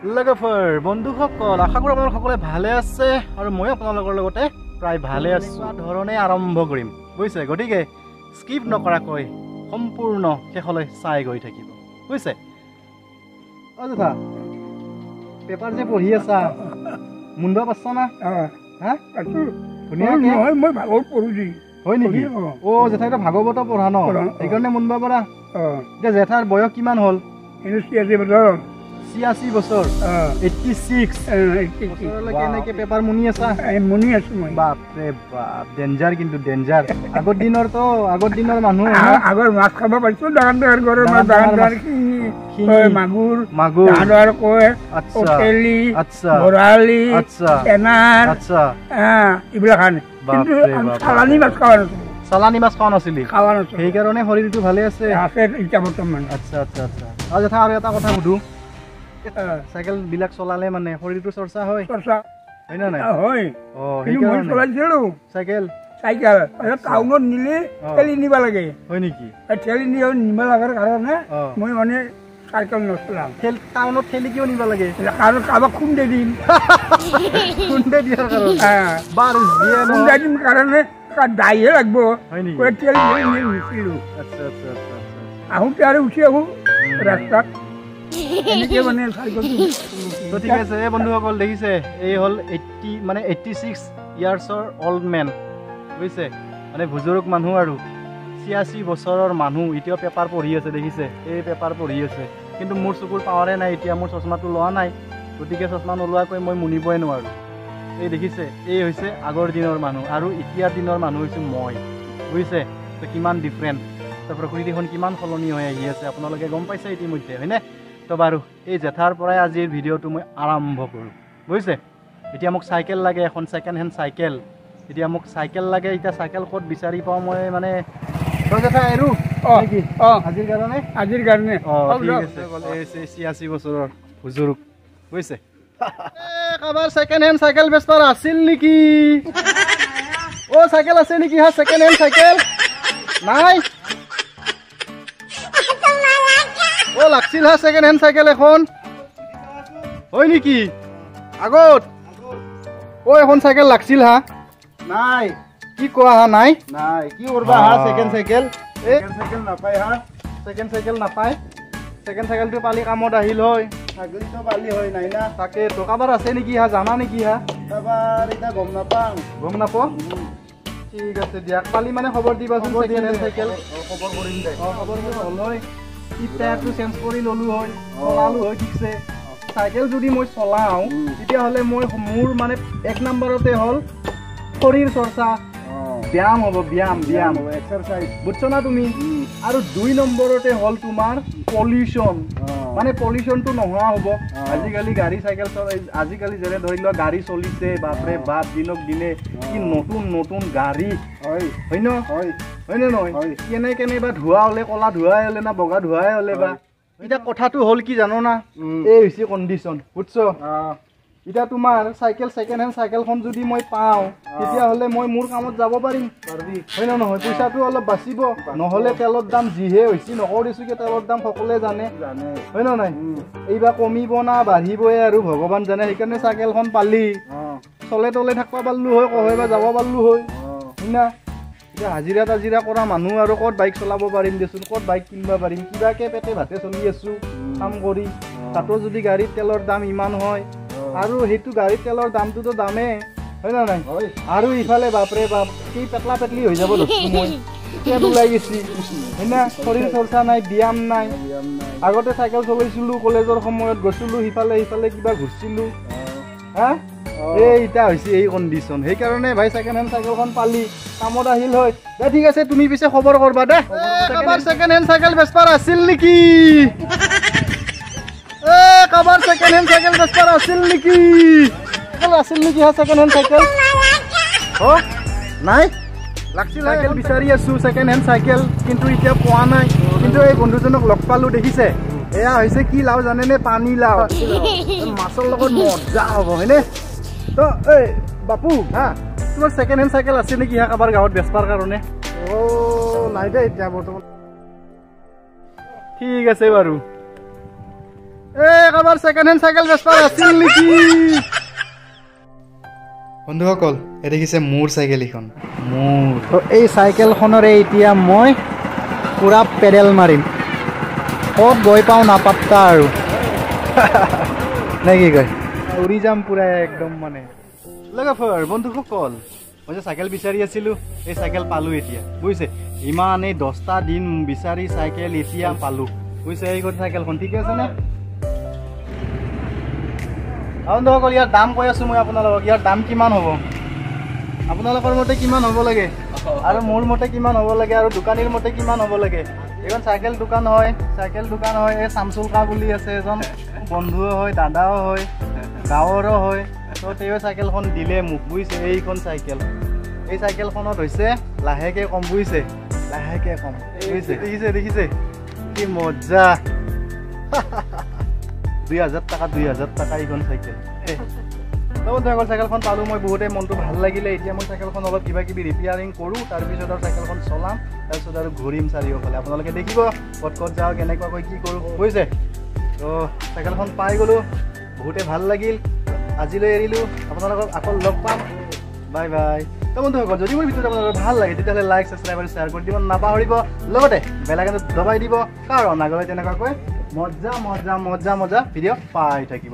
লগফৰ বন্ধুসকল আশা কৰোঁ আপোনালোক সকলোৱে ভালে আছে আৰু মই আপোনালোকৰ লগতে প্ৰায় ভালে আছোঁ ধৰণে আৰম্ভ কৰিম বুজিছে গতিকে স্কিপ নকৰাকৈ সম্পূৰ্ণ শেষলৈ চাই গৈ থাকিব বুজিছে অযথা পেপাৰ যে পঢ়ি আছা মুণ্ড পাচ্ছা না হা ধুনীয়াকৈ মই ভাগৱত পঢ়িছোঁ হয় নেকি অ' জেঠাই এটা ভাগৱত পঢ়া ন সেইকাৰণে মুণ্ড পৰা এতিয়া জেঠাৰ বয়স কিমান হ'ল 86 বছৰ 86 বছৰলৈকে এনেকে পেপাৰ মুনি আছা মুনি আছো মই বাপৰে বাপ ডেঞ্জাৰ কিন্তু ডেঞ্জাৰ আগৰ দিনৰ মানুহ আগৰ মাছ খাব পাৰিছো ডাঙৰ ঘৰৰ মাগুৰ ডাঙৰ কয় বৰালি এনাৰ এইবিলাক চালানী মাছ খোৱা নাছিলো চালানী মাছ খোৱা নাছিলি সেইকাৰণে শৰীৰটো ভালে আছে এতিয়া বৰ্তমান আচ্ছা আচ্ছা আচ্ছা আৰু জেঠা আৰু এটা কথা সুধো চাইকেল বিলাক চলালে মানে শৰীৰটো চৰ্চা হয় হয় না নাই হয় মই চলাইছিলো চাইকেল টাউনত নিলে ঠেলি নিব লাগে হয় নেকি ঠেলি নিব লগাৰ কাৰণে মই মানে চাইকেল নচলাম টাউনত ঠেলি কিয় নিব লাগে কাৰণ কাৰোবাক খুন্দে দিম দিয়াৰ কাৰণে দাইহে লাগব ঠেলি নিছিলো আহোঁতে আৰু উঠি আহো ৰাস্তাত এনেকে মানে ঠিক আছে বন্ধুসকল দেখিছে এই হ'ল 86 ইয়াৰ্ছৰ অল্ড মেন বুজিছে মানে বুজুৰ্গ মানুহ আৰু 86 বছৰৰ মানুহ এতিয়াও পেপাৰ পঢ়ি আছে দেখিছে এই পেপাৰ পঢ়ি আছে কিন্তু মোৰ চকুৰ পাৱাৰে নাই এতিয়া মোৰ চশমাটো লোৱা নাই গতিকে চশমা নোলোৱাকৈ মই মুনিবই নোৱাৰোঁ এই দেখিছে এই হৈছে আগৰ দিনৰ মানুহ আৰু এতিয়াৰ দিনৰ মানুহ হৈছে মই বুজিছে তো কিমান ডিফাৰেণ্ট তো প্ৰকৃতিখন কিমান সলনি হৈ আহি আছে আপোনালোকে গম পাইছে ইতিমধ্যে হয়নে তো বাৰু এই জেঠাৰ পৰাই আজিৰ ভিডিঅ'টো মই আৰম্ভ কৰোঁ বুজিছে এতিয়া মোক চাইকেল লাগে এখন ছেকেণ্ড হেণ্ড চাইকেল এতিয়া মোক চাইকেল লাগে এতিয়া চাইকেল ক'ত বিচাৰি পাওঁ মই মানে জেঠা এৰো আজিৰ কাৰণে ঠিক আছে 86 বছৰৰ বুজুৰ্গ বুজিছে কাৰোবাৰ ছেকেণ্ড হেণ্ড চাইকেল বেচবাৰ আছিল নেকি অ' চাইকেল আছে নেকি হা ছেকেণ্ড হেণ্ড চাইকেল নাই অ' লাগছিল হা ছেকেণ্ড হেণ্ড চাইকেল এখন হয় নেকি আগত অ' এখন চাইকেল লাগছিল হা নাই কি কোৱা হা নাই নাই কি কৰবা হা ছেকেণ্ড চাইকেল চাইকেল নাপায় হা ছেকেণ্ড চাইকেল নাপায় ছেকেণ্ড চাইকেলটো পালি কামত আহিল হয় ছাগলীটো পালি হয় নাই না তাকে তো কাৰোবাৰ আছে নেকি হা জানা নেকি হা কাৰোবাৰ এতিয়া গম নাপাওঁ ঠিক আছে দিয়ক পালি মানে খবৰ দিবাচোন ছেকেণ্ড হেণ্ড চাইকেল খবৰ কৰিম দে খবৰ হ'ল হয় টায়াৰটো চেঞ্জ কৰি ল'লোঁ হয় চলালোঁ হয় ঠিকছে চাইকেল যদি মই চলাওঁ তেতিয়াহ'লে মই মোৰ মানে 1 নম্বৰতে হ'ল শৰীৰ চৰ্চা ব্যায়াম হ'ব ব্যায়াম এক্সাৰচাইজ বুজছো না তুমি আৰু 2 নম্বৰতে হ'ল তোমাৰ পলিউশ্যন মানে পলিউশ্যনটো নোহোৱা হ'ব আজিকালি গাড়ী চাইকেল আজিকালি যেনে ধৰি লোৱা গাড়ী চলিছে বাপৰে বাপ দিনক দিনে কি নতুন গাড়ী হয় নে নহয় কেনে বা ধোঁৱা হ'লে ক'লা ধোঁৱাই হ'লে না বগা ধোঁৱাই হ'লে বা এতিয়া কথাটো হ'ল কি জানো না এই হৈছে কণ্ডিশ্যন বুজছো এতিয়া তোমাৰ চাইকেল ছেকেণ্ড হেণ্ড চাইকেলখন যদি মই পাওঁ তেতিয়াহ'লে মই মোৰ কামত যাব পাৰিম হয় নে নহয় পইচাটো অলপ বাচিব নহ'লে তেলৰ দাম যিহে হৈছে নকৰিছোঁ কি তেলৰ দাম সকলোৱে জানে হয় নে নাই এইবাৰ কমিব না বাঢ়িবই আৰু ভগৱান জানে সেইকাৰণে চাইকেলখন পালি চলে তলে থাকিব পাৰিলোঁ হয় কহৈ বা যাব পাৰিলোঁ হয় না এতিয়া হাজিৰা কৰা মানুহ আৰু ক'ত বাইক চলাব পাৰিম দেচোন ক'ত বাইক কিনিব পাৰিম কিবাকে পেটে ভাতে চলি আছোঁ কাম কৰি তাতো যদি গাড়ীত তেলৰ দাম ইমান হয় আৰু সেইটো গাড়ীত তেলৰ দামটোতো দামেই হয় না নাই আৰু ইফালে বাপৰে বাপ কি পেটলা পেটলি হৈ যাব ধৰিছোঁ মই পেট ওলাই গৈছি হয় না শৰীৰ চৰ্চা নাই ব্যায়াম নাই আগতে চাইকেল চলাইছিলোঁ কলেজৰ সময়ত গৈছিলোঁ সিফালে কিবা ঘূৰিছিলোঁ হা এই এতিয়া হৈছে এই কণ্ডিশ্যন সেইকাৰণে ভাই ছেকেণ্ড হেণ্ড চাইকেলখন পালি কামত আহিল হয় দে ঠিক আছে তুমি পিছে খবৰ কৰবা দে কাৰোবাৰ ছেকেণ্ড হেণ্ড চাইকেল বেচবাৰ আছিল নেকি কাৰোবাৰ ছেকেণ্ড হেণ্ড চাইকেল বেচবাৰ আছিল নেকি হা ছেকেণ্ড হেণ্ড চাইকেল নাই লাগছিল চাইকেল বিচাৰি আছোঁ ছেকেণ্ড হেণ্ড চাইকেল কিন্তু এতিয়া পোৱা নাই কিন্তু এই বন্ধুজনক লগ পালোঁ দেখিছে এয়া হৈছে কি লাও জানেনে পানী লাও মাছৰ লগত মজা হ'ব হয়নে তো এই বাপু হা তোমাৰ ছেকেণ্ড হেণ্ড চাইকেল আছে নেকি হা কাৰোবাৰ গাঁৱত বেচবাৰ কাৰণে নাই দে এতিয়া বৰ্তমান ঠিক আছে বাৰু কাৰোবাৰ ছেকেণ্ড হেণ্ড চাইকেল বেচপাৰ আছিল নেকি বন্ধুসকল এই দেখিছে মোৰ চাইকেল এখন মোৰ তো এই চাইকেলখনৰে এতিয়া মই পুৰা পেডেল মাৰিম ক'ত গৈ পাওঁ নাপাত্তা আৰু নে কি কয় উৰি যাম পুৰা একদম মানে লগৰ বন্ধুসকল মই যে চাইকেল বিচাৰি আছিলোঁ এই চাইকেল পালোঁ এতিয়া বুজিছে ইমান এই 10টা দিন বিচাৰি চাইকেল এতিয়া পালোঁ বুজিছে এই চাইকেলখন ঠিকে আছেনে বন্ধুসকল ইয়াৰ দাম কৈ আছোঁ মই আপোনালোকক ইয়াৰ দাম কিমান হ'ব আপোনালোকৰ মতে কিমান হ'ব লাগে আৰু মোৰ মতে কিমান হ'ব লাগে আৰু দোকানীৰ মতে কিমান হ'ব লাগে এইখন চাইকেল দোকান হয় এই শামছুল কা বুলি আছে এজন বন্ধুও হয় দাদাও হয় গাঁৱৰো হয় তো তেওঁ চাইকেলখন দিলে মোক বুজিছে এইখন চাইকেল এই চাইকেলখনত হৈছে লাহেকৈ কম বুজিছে লাহেকৈ কম বুজিছে দেখিছে কি মজা 2000 টকা এইখন চাইকেল বন্ধুসকল চাইকেলখন পালোঁ মই বহুতেই মনটো ভাল লাগিলে এতিয়া মই চাইকেলখন অলপ কিবা কিবি ৰিপেয়াৰিং কৰোঁ তাৰপিছত আৰু চাইকেলখন চলাম তাৰপিছত আৰু ঘূৰিম চাৰিওফালে আপোনালোকে দেখিব ক'ত যাওঁ কেনেকুৱাকৈ কি কৰোঁ বুজিছে তো চাইকেলখন পাই গ'লোঁ বহুতেই ভাল লাগিল আজিলৈ এৰিলোঁ আপোনালোকক আকৌ লগ পাম বাই বাই তো বন্ধুসকল যদি মোৰ ভিডিঅ'টো আপোনালোকৰ ভাল লাগে তেতিয়াহ'লে লাইক ছাবস্ক্ৰাইব আৰু শ্বেয়াৰ কৰি দিব নাপাহৰিব লগতে বেল আইকনটো দবাই দিব কাৰণ আগলৈ তেনেকুৱাকৈ মজা ভিডিঅ' পাই থাকিব